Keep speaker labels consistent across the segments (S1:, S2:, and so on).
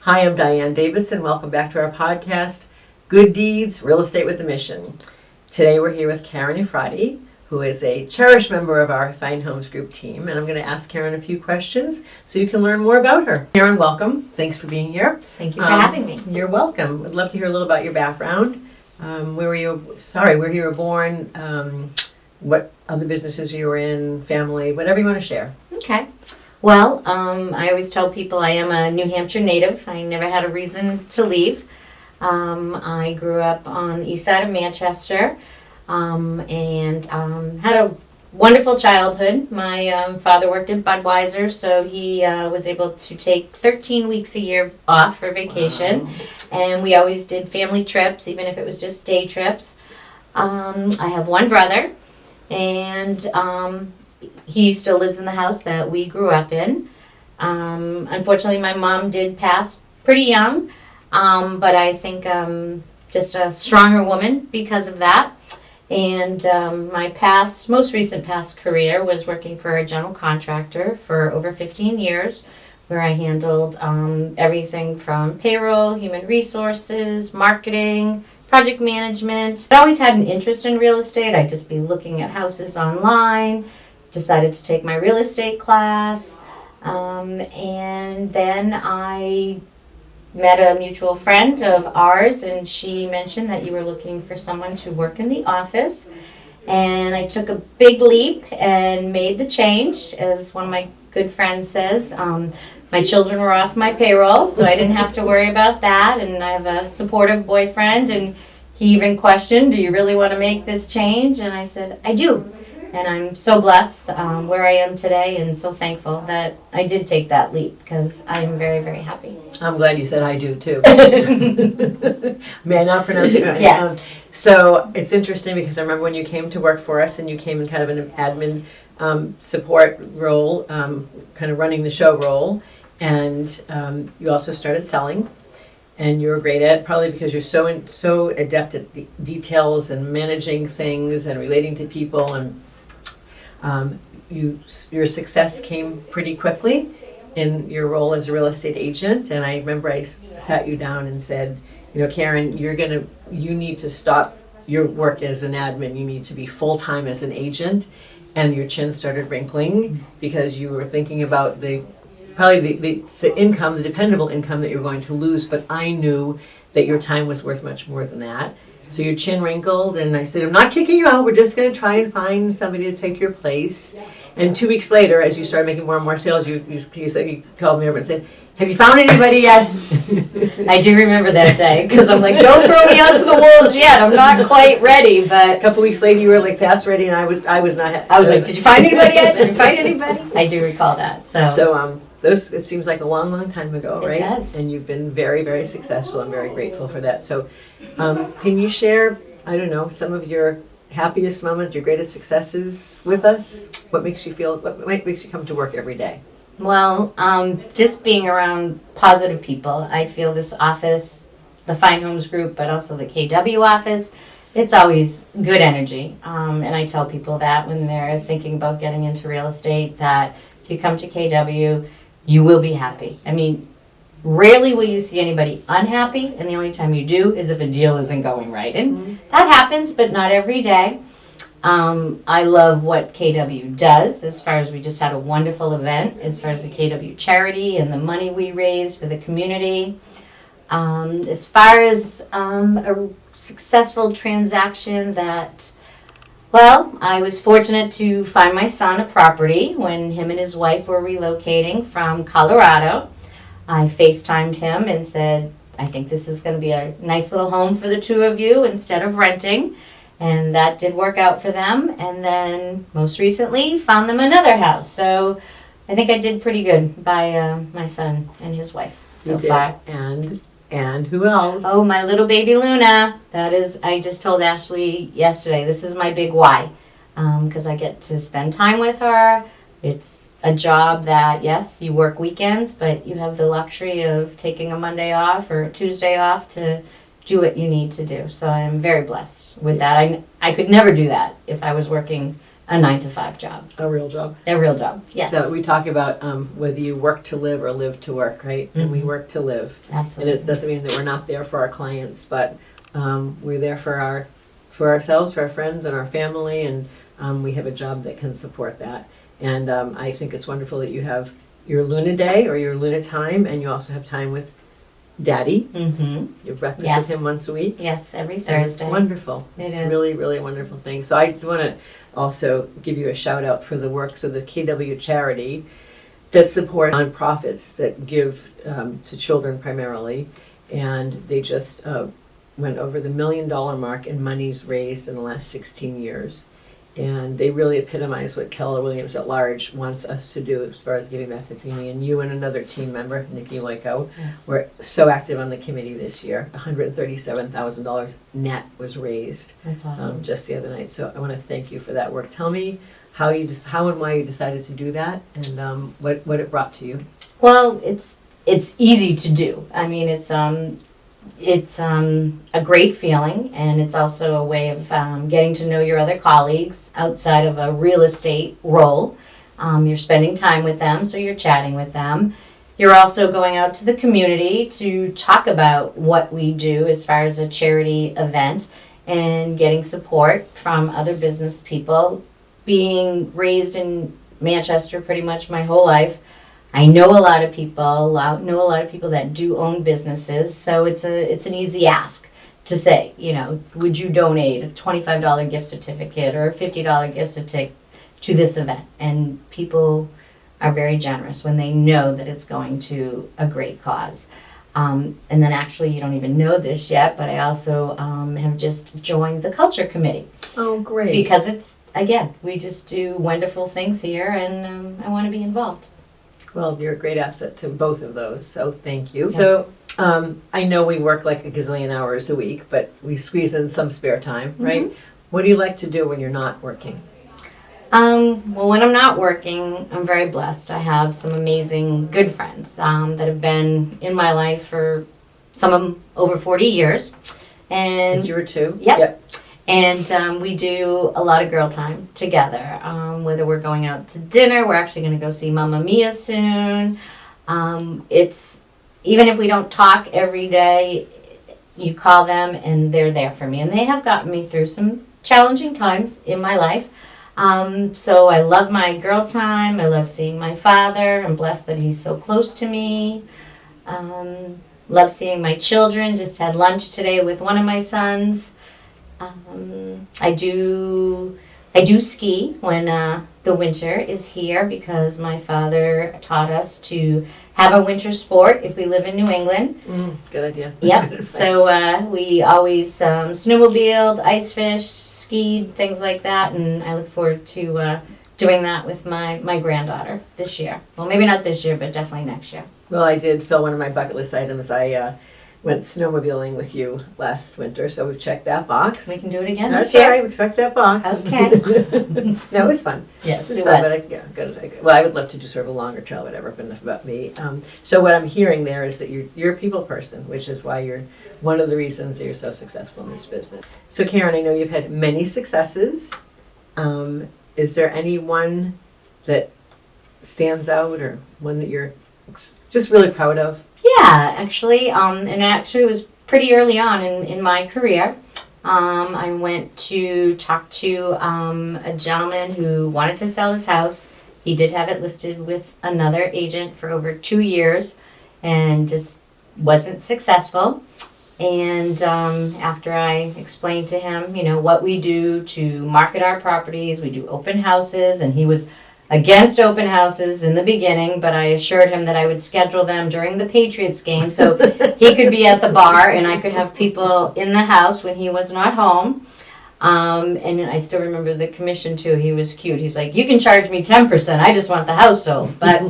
S1: Hi, I'm Diane Davidson. Welcome back to our podcast, Good Deeds, Real Estate with a Mission. Today we're here with Karen Eafrati, who is a cherished member of our Fine Homes Group team, and I'm going to ask Karen a few questions so you can learn more about her. Karen, welcome. Thanks for being here.
S2: Thank you for having me.
S1: You're welcome. I'd love to hear a little about your background. Where you were born, what other businesses you were in, family, whatever you want to share.
S2: Okay. Well, I always tell people I am a New Hampshire native. I never had a reason to leave. I grew up on the east side of Manchester and had a wonderful childhood. My father worked at Budweiser, so he was able to take 13 weeks a year off for vacation. Wow. And we always did family trips, even if it was just day trips. I have one brother, and he still lives in the house that we grew up in. Unfortunately, my mom did pass pretty young, but I think I'm just a stronger woman because of that. And my most recent past career was working for a general contractor for over 15 years, where I handled everything from payroll, human resources, marketing, project management. I always had an interest in real estate. I'd just be looking at houses online, decided to take my real estate class, and then I met a mutual friend of ours, and she mentioned that you were looking for someone to work in the office. And I took a big leap and made the change. As one of my good friends says, my children were off my payroll, so I didn't have to worry about that. And I have a supportive boyfriend, and he even questioned, do you really want to make this change? And I said, I do. And I'm so blessed where I am today, and so thankful that I did take that leap, because I'm very, very happy.
S1: I'm glad you said I do too. May I not pronounce it right?
S2: Yes.
S1: So it's interesting because I remember when you came to work for us and you came in kind of an admin support role, kind of running the show role, and you also started selling. And you were great at it, probably because you're so adept at the details and managing things and relating to people, and your success came pretty quickly in your role as a real estate agent. And I remember I sat you down and said, Karen, you need to stop your work as an admin. You need to be full-time as an agent. And your chin started wrinkling because you were thinking about the income, the dependable income that you're going to lose. But I knew that your time was worth much more than that. So your chin wrinkled, and I said, I'm not kicking you out. We're just going to try and find somebody to take your place. And 2 weeks later, as you started making more and more sales, you called me over and said, have you found anybody yet?
S2: I do remember that day, because I'm like, don't throw me out to the wolves yet. I'm not quite ready. But
S1: a couple weeks later, you were like past ready, and I was not.
S2: I was like, did you find anybody yet? Did you find anybody? I do recall that.
S1: So it seems like a long, long time ago, right?
S2: It does.
S1: And you've been very, very successful. I'm very grateful for that. So can you share, some of your happiest moments, your greatest successes with us? What makes you come to work every day?
S2: Well, just being around positive people. I feel this office, the Fine Homes Group, but also the KW office, it's always good energy. And I tell people that when they're thinking about getting into real estate, that if you come to KW, you will be happy. I mean, rarely will you see anybody unhappy, and the only time you do is if a deal isn't going right. And that happens, but not every day. I love what KW does, as far as we just had a wonderful event, as far as the KW charity and the money we raised for the community. As far as a successful transaction I was fortunate to find my son a property when him and his wife were relocating from Colorado. I FaceTimed him and said, I think this is going to be a nice little home for the two of you instead of renting. And that did work out for them. And then most recently found them another house. So I think I did pretty good by my son and his wife so far.
S1: And who else?
S2: Oh, my little baby Luna. I just told Ashley yesterday, this is my big why. Because I get to spend time with her. It's a job that, yes, you work weekends, but you have the luxury of taking a Monday off or a Tuesday off to do what you need to do. So I'm very blessed with that. I could never do that if I was working a 9-to-5 job,
S1: A real job.
S2: a real job. Yes,
S1: So we talk about whether you work to live or live to work, right? And we work to live.
S2: absolutely.
S1: And it doesn't mean that we're not there for our clients, but we're there for ourselves, for our friends and our family, and we have a job that can support that. And I think it's wonderful that you have your Luna Day or your Luna time, and you also have time with Daddy.
S2: Mm-hmm.
S1: You breakfast
S2: Yes.
S1: with him once a week.
S2: Yes, every
S1: And
S2: Thursday.
S1: it's wonderful.
S2: It
S1: It's
S2: is.
S1: really, really wonderful thing. So I want to also give you a shout out for the works of the KW charity that support nonprofits that give to children primarily, and they just went over the $1 million mark in monies raised in the last 16 years. And they really epitomize what Keller Williams at large wants us to do as far as giving back to the community. And you and another team member, Nikki Loiko,
S2: Yes.
S1: were so active on the committee this year. $137,000 net was raised
S2: That's awesome.
S1: just the other night. So I want to thank you for that work. Tell me how and why you decided to do that, and what it brought to you.
S2: Well, it's easy to do. I mean, it's a great feeling, and it's also a way of getting to know your other colleagues outside of a real estate role. You're spending time with them, so you're chatting with them. You're also going out to the community to talk about what we do as far as a charity event and getting support from other business people. Being raised in Manchester pretty much my whole life, I know a lot of people, that do own businesses, so it's an easy ask to say, would you donate a $25 gift certificate or a $50 gift certificate to this event? And people are very generous when they know that it's going to a great cause. And then actually, you don't even know this yet, but I also have just joined the culture committee.
S1: Oh, great.
S2: Because we just do wonderful things here, and I want to be involved.
S1: Well, you're a great asset to both of those, so thank you. So I know we work like a gazillion hours a week, but we squeeze in some spare time, right? What do you like to do when you're not working?
S2: Well, when I'm not working, I'm very blessed. I have some amazing good friends that have been in my life for some of them over 40 years. And
S1: Since you were 2?
S2: Yep. And we do a lot of girl time together. Whether we're going out to dinner, we're actually going to go see Mamma Mia soon. It's even if we don't talk every day, you call them and they're there for me. And they have gotten me through some challenging times in my life. So I love my girl time. I love seeing my father. I'm blessed that he's so close to me. Love seeing my children. Just had lunch today with one of my sons. I do ski when the winter is here because my father taught us to have a winter sport if we live in New England.
S1: Good idea.
S2: Yep.
S1: Good
S2: So
S1: advice.
S2: we always snowmobiled, ice fished, skied, things like that, and I look forward to doing that with my granddaughter this year. Well, maybe not this year, but definitely next year.
S1: Well, I did fill one of my bucket list items. I went snowmobiling with you last winter, so we've checked that box.
S2: We can do it again
S1: That's
S2: this
S1: all
S2: year.
S1: right, we checked that box.
S2: Okay.
S1: No, it was fun.
S2: Yes,
S1: It
S2: it
S1: was fun,
S2: was.
S1: but well, I would love to do sort of a longer trail, whatever, but enough about me. So what I'm hearing there is that you're a people person, which is why you're one of the reasons that you're so successful in this business. So Karen, I know you've had many successes. Is there any one that stands out or one that you're just really proud of?
S2: Yeah, actually, and actually it was pretty early on in my career. I went to talk to a gentleman who wanted to sell his house. He did have it listed with another agent for over 2 years and just wasn't successful. And after I explained to him, what we do to market our properties, we do open houses, and he was against open houses in the beginning, but I assured him that I would schedule them during the Patriots game so he could be at the bar and I could have people in the house when he was not home. And I still remember the commission too. He was cute. He's like, you can charge me 10%. I just want the house sold. But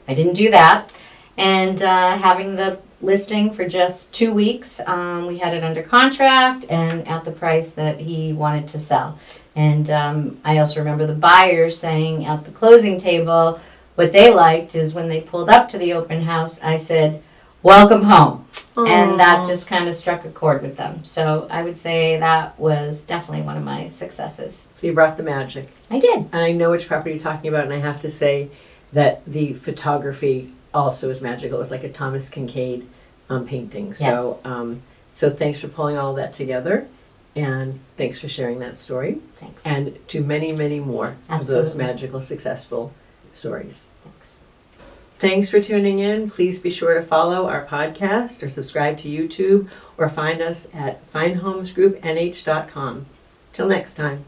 S2: I didn't do that. And having the listing for just 2 weeks, we had it under contract and at the price that he wanted to sell. And I also remember the buyers saying at the closing table, what they liked is when they pulled up to the open house, I said, welcome home.
S1: Aw.
S2: And that just kind of struck a chord with them. So I would say that was definitely one of my successes.
S1: So you brought the magic.
S2: I did.
S1: And I know which property you're talking about, and I have to say that the photography also is magical. It was like a Thomas Kincaid painting. So, so thanks for pulling all that together, and thanks for sharing that story.
S2: Thanks.
S1: And to many, many more of those
S2: Absolutely.
S1: magical, successful stories.
S2: Thanks.
S1: Thanks for tuning in. Please be sure to follow our podcast or subscribe to YouTube or find us at finehomesgroupnh.com. Till next time.